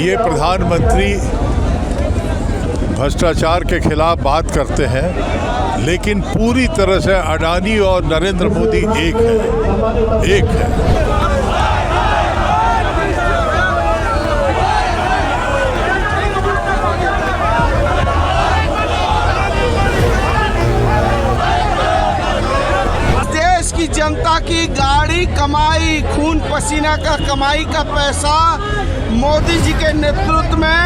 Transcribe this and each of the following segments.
ये प्रधानमंत्री भ्रष्टाचार के खिलाफ बात करते हैं, लेकिन पूरी तरह से अडानी और नरेंद्र मोदी एक है। की जनता की गाड़ी कमाई, खून पसीना का कमाई का पैसा मोदी जी के नेतृत्व में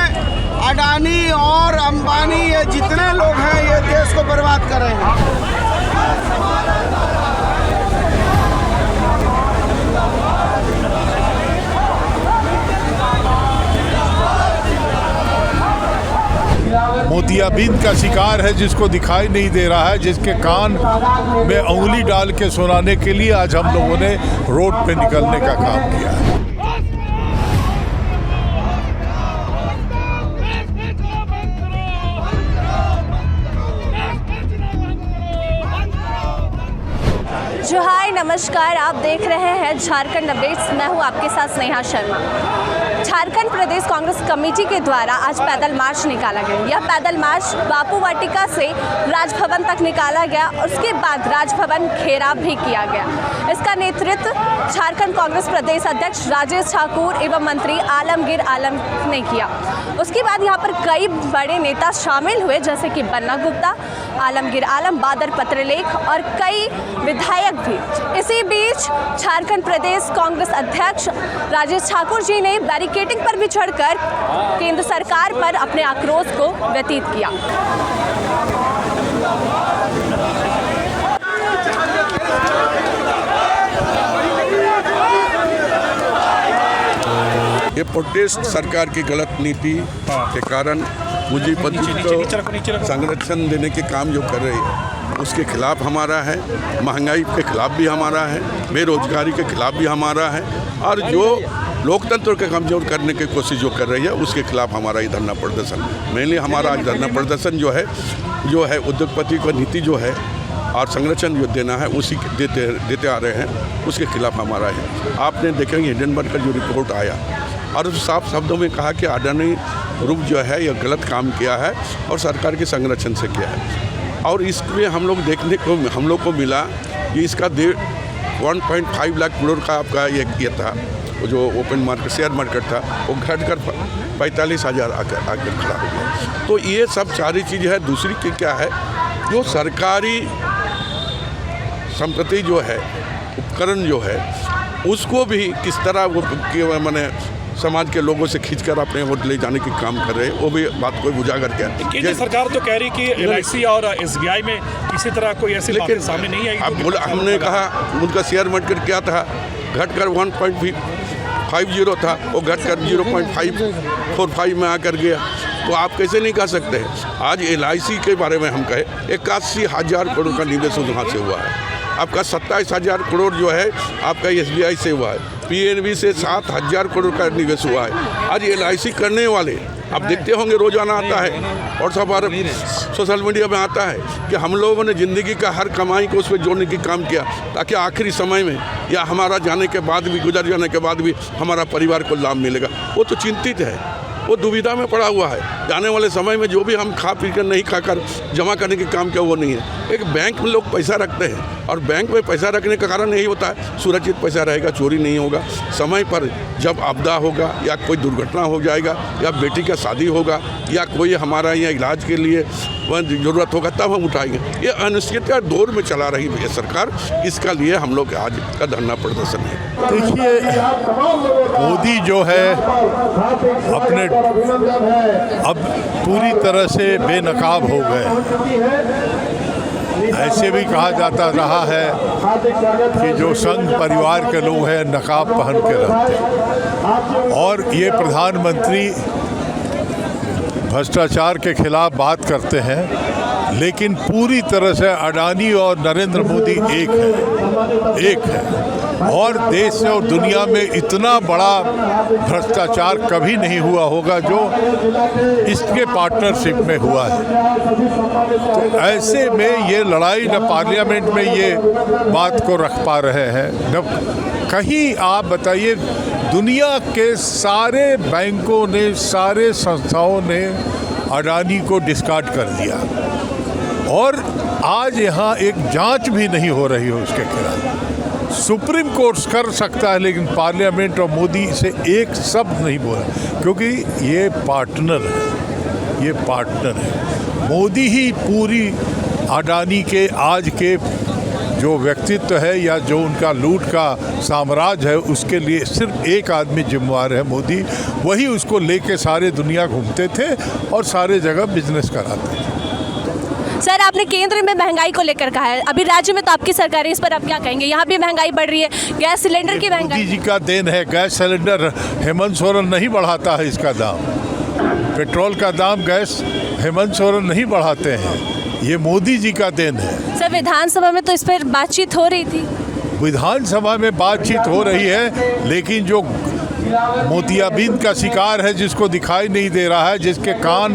अडानी और अंबानी ये जितने लोग हैं ये देश को बर्बाद कर रहे हैं। मोतियाबिंद का शिकार है जिसको दिखाई नहीं दे रहा है, जिसके कान में उंगली डाल के सुनाने के लिए आज हम लोगों ने रोड पे निकलने का काम किया है। जोहार, नमस्कार। आप देख रहे हैं झारखंड अपडेट्स। मैं हूं आपके साथ स्नेहा शर्मा। झारखंड प्रदेश कांग्रेस कमेटी के द्वारा आज पैदल मार्च निकाला गया। यह पैदल मार्च बापू वाटिका से राजभवन तक निकाला गया। उसके बाद राजभवन घेराव भी किया गया। इसका नेतृत्व झारखंड कांग्रेस प्रदेश अध्यक्ष राजेश ठाकुर एवं मंत्री आलमगीर आलम ने किया। उसके बाद यहाँ पर कई बड़े नेता शामिल हुए, जैसे कि बन्ना गुप्ता, आलमगीर आलम, बादर पत्रलेख और कई विधायक भी। इसी बीच झारखंड प्रदेश कांग्रेस अध्यक्ष राजेश ठाकुर जी ने बैरिकेडिंग पर भी चढ़कर केंद्र सरकार पर अपने आक्रोश को व्यतीत किया। ये प्रोटेस्ट सरकार की गलत नीति के कारण पूंजीपति को संरक्षण देने के काम जो कर रही है उसके खिलाफ हमारा है, महंगाई के खिलाफ भी हमारा है, बेरोजगारी के खिलाफ भी हमारा है, और जो लोकतंत्र के कमजोर करने की कोशिश जो कर रही है उसके खिलाफ हमारा ये धरना प्रदर्शन। मेनली हमारा आज धरना प्रदर्शन जो है उद्योगपति को नीति जो है और संरक्षण जो देना है उसी देते आ रहे हैं, उसके खिलाफ हमारा है। आपने देखेंगे हिंडनबर्ग का जो रिपोर्ट आया और उस साफ शब्दों में कहा कि अडानी ग्रुप जो है यह गलत काम किया है और सरकार के संरक्षण से किया है। और इसमें हम लोग को मिला कि इसका 1.5 लाख करोड़ का आपका ये था, जो ओपन मार्केट शेयर मार्केट था वो घटकर 45,000 आकर खड़ा हो गया। तो ये सब सारी चीज़ है। दूसरी की क्या है, जो सरकारी संपत्ति जो है, उपकरण जो है, उसको भी किस तरह वो मैंने समाज के लोगों से खींचकर अपने वोट ले जाने की काम कर रहे हैं, वो भी बात को उजागर किया। केंद्र सरकार तो कह रही कि LIC और SBI में किसी तरह कोई ऐसी बातें सामने नहीं आई। अब हमने कहा उनका शेयर मार्केट क्या था, घटकर 1.50 था, वो घटकर 0.545 में आकर गया। तो आप कैसे नहीं कह सकते हैं। आज LIC के बारे में हम कहें 81,000 करोड़ का निवेश वहाँ से हुआ है। आपका 27,000 करोड़ जो है आपका SBI से हुआ है। PNB से 7,000 करोड़ का निवेश हुआ है। आज LIC करने वाले आप देखते होंगे, रोजाना आता है और सब सोशल मीडिया में आता है कि हम लोगों ने ज़िंदगी का हर कमाई को उस पर जोड़ने की काम किया, ताकि आखिरी समय में या हमारा जाने के बाद भी, गुजर जाने के बाद भी हमारा परिवार को लाभ मिलेगा। वो तो चिंतित है, वो दुविधा में पड़ा हुआ है। जाने वाले समय में जो भी हम खा पी कर नहीं खाकर जमा करने के काम किया वो नहीं है। एक बैंक में लोग पैसा रखते हैं और बैंक में पैसा रखने का कारण यही होता है सुरक्षित पैसा रहेगा, चोरी नहीं होगा। समय पर जब आपदा होगा या कोई दुर्घटना हो जाएगा या बेटी का शादी होगा या कोई हमारा यहाँ इलाज के लिए ज़रूरत होगा तब हम उठाएंगे। ये अनिश्चित दौर में चला रही है सरकार, इसका लिए हम लोग आज का धरना प्रदर्शन है। देखिए, मोदी जो है अपने अब पूरी तरह से बेनकाब हो गए। ऐसे भी कहा जाता रहा है कि जो संघ परिवार के लोग हैं नकाब पहन के रहते हैं, और ये प्रधानमंत्री भ्रष्टाचार के खिलाफ बात करते हैं, लेकिन पूरी तरह से अडानी और नरेंद्र मोदी एक है। और देश और दुनिया में इतना बड़ा भ्रष्टाचार कभी नहीं हुआ होगा जो इसके पार्टनरशिप में हुआ है। तो ऐसे में ये लड़ाई न पार्लियामेंट में ये बात को रख पा रहे हैं न कहीं। आप बताइए, दुनिया के सारे बैंकों ने, सारे संस्थाओं ने अडानी को डिस्कार्ड कर दिया और आज यहाँ एक जांच भी नहीं हो रही है उसके खिलाफ। सुप्रीम कोर्ट कर सकता है लेकिन पार्लियामेंट और मोदी से एक शब्द नहीं बोला, क्योंकि ये पार्टनर है, ये पार्टनर है। मोदी ही पूरी अडानी के आज के जो व्यक्तित्व है या जो उनका लूट का साम्राज्य है उसके लिए सिर्फ एक आदमी जिम्मेवार है, मोदी। वही उसको लेके सारे दुनिया घूमते थे और सारे जगह बिजनेस कराते थे। सर, आपने केंद्र में महंगाई को लेकर कहा है, अभी राज्य में तो आपकी सरकार है, इस पर आप क्या कहेंगे? यहाँ भी महंगाई बढ़ रही है, गैस सिलेंडर की महंगाई। मोदी जी का देन है। गैस सिलेंडर हेमंत सोरेन नहीं बढ़ाता है इसका दाम। पेट्रोल का दाम गैस हेमंत सोरेन नहीं बढ़ाते हैं, ये मोदी जी का देन है। सर, विधानसभा में तो इस पर बातचीत हो रही थी। विधानसभा में बातचीत हो रही है, लेकिन जो मोतियाबिंद का शिकार है, जिसको दिखाई नहीं दे रहा है, जिसके कान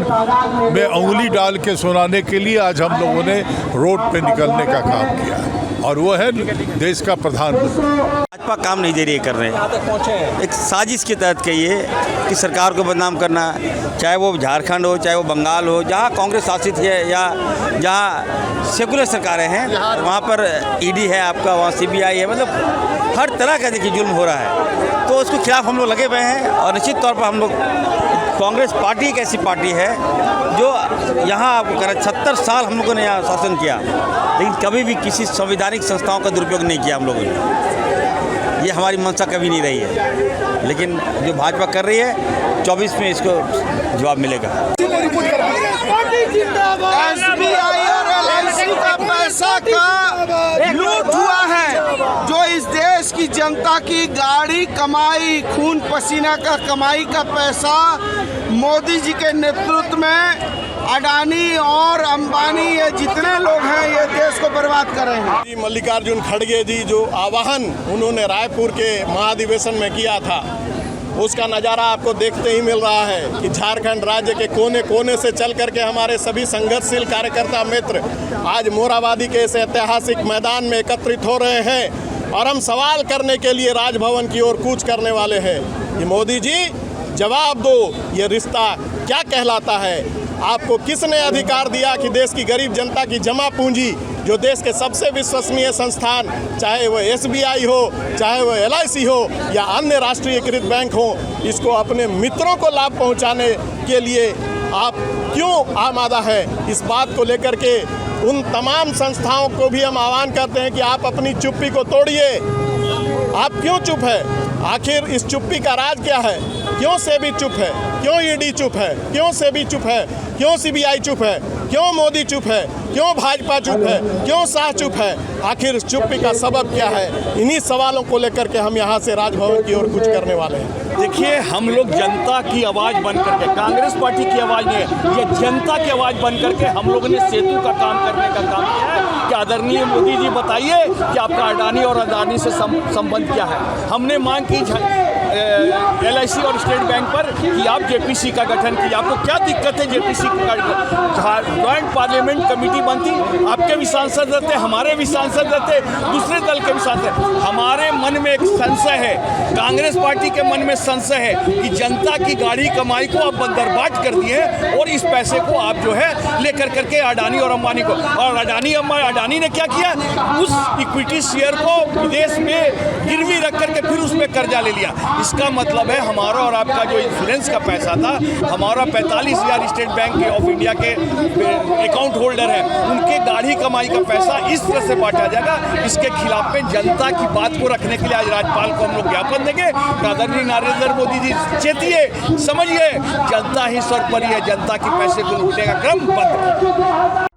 में उंगली डाल के सुनाने के लिए आज हम लोगों ने रोड पे निकलने का काम किया है, और वो है देश का प्रधानमंत्री। भाजपा काम नहीं दे रही है कर रहे हैं, एक साजिश के तहत कहिए कि सरकार को बदनाम करना, चाहे वो झारखंड हो, चाहे वो बंगाल हो, जहाँ कांग्रेस शासित है या जहाँ सेकुलर सरकारें हैं, वहाँ पर ईडी है आपका, वहाँ सीबीआई है, मतलब हर तरह का देखिए जुल्म हो रहा है। तो उसके खिलाफ हम लोग लगे हुए हैं और निश्चित तौर पर हम लोग, कांग्रेस पार्टी एक ऐसी पार्टी है जो यहाँ आपको कह रहा है 76 साल हम लोगों ने यहाँ शासन किया, लेकिन कभी भी किसी संवैधानिक संस्थाओं का दुरुपयोग नहीं किया हम लोगों ने। ये हमारी मंशा कभी नहीं रही है, लेकिन जो भाजपा कर रही है 24 में इसको जवाब मिलेगा। SBI और LIC का पैसा का लूट हुआ है, जो इस देश की जनता की गाड़ी कमाई, खून पसीना का कमाई का पैसा मोदी जी के नेतृत्व में अडानी और अंबानी, ये जितने लोग हैं ये देश को बर्बाद कर रहे हैं। मल्लिकार्जुन खड़गे जी जो आह्वान उन्होंने रायपुर के महाधिवेशन में किया था, उसका नज़ारा आपको देखते ही मिल रहा है कि झारखंड राज्य के कोने कोने से चल करके हमारे सभी संघर्षशील कार्यकर्ता मित्र आज मोराबादी के इस ऐतिहासिक मैदान में एकत्रित हो रहे हैं और हम सवाल करने के लिए राजभवन की ओर कूच करने वाले हैं कि मोदी जी जवाब दो, ये रिश्ता क्या कहलाता है? आपको किसने अधिकार दिया कि देश की गरीब जनता की जमा पूंजी, जो देश के सबसे विश्वसनीय संस्थान, चाहे वो SBI हो, चाहे वो LIC हो या अन्य राष्ट्रीयकृत बैंक हो, इसको अपने मित्रों को लाभ पहुंचाने के लिए आप क्यों आमादा है? इस बात को लेकर के उन तमाम संस्थाओं को भी हम आह्वान करते हैं कि आप अपनी चुप्पी को तोड़िए। आप क्यों चुप है? आखिर इस चुप्पी का राज क्या है? क्यों सेबी चुप है? क्यों ईडी चुप है? क्यों सेबी चुप है? क्यों CBI चुप है? क्यों मोदी चुप है? क्यों भाजपा चुप है? क्यों शाह चुप है? आखिर इस चुप्पी का सबब क्या है? इन्हीं सवालों को लेकर के हम यहाँ से राजभवन की ओर कूच करने वाले हैं। देखिए, हम लोग जनता की आवाज़ बन करके, कांग्रेस पार्टी की आवाज़ नहीं है, ये जनता की आवाज़ बन करके हम लोगों ने सेतु का काम करने का काम किया है कि आदरणीय मोदी जी बताइए कि आपका अडानी और अडानी से संबंध क्या है। हमने मांग की LIC और स्टेट बैंक पर कि आप JPC का गठन कीजिए। आपको क्या दिक्कत है JPC का? जॉइंट पार्लियामेंट कमेटी बनती, आपके भी सांसद रहते, हमारे भी सांसद रहते, दूसरे दल के भी सांसद। हमारे मन में एक संशय है, कांग्रेस पार्टी के मन में संशय है कि जनता की गाड़ी कमाई को आप बंदरबाट कर दिए और इस पैसे को आप जो है लेकर करके अडानी और अंबानी को, और अडानी ने क्या किया? उस इक्विटी शेयर को विदेश में गिरवी रख करके फिर उसमें कर्जा ले लिया। इसका मतलब है हमारा और आपका जो इंश्योरेंस का पैसा था, हमारा 45,000 स्टेट बैंक के ऑफ इंडिया के अकाउंट होल्डर है, उनके गाढ़ी कमाई का पैसा इस तरह से बांटा जाएगा। इसके खिलाफ में जनता की बात को रखने के लिए आज राज्यपाल को हम लोग ज्ञापन देंगे। आदरणीय नरेंद्र मोदी जी चेतिए, समझिए, जनता ही सर्वोपरि है, जनता के पैसे को लूटने का क्रम बंद।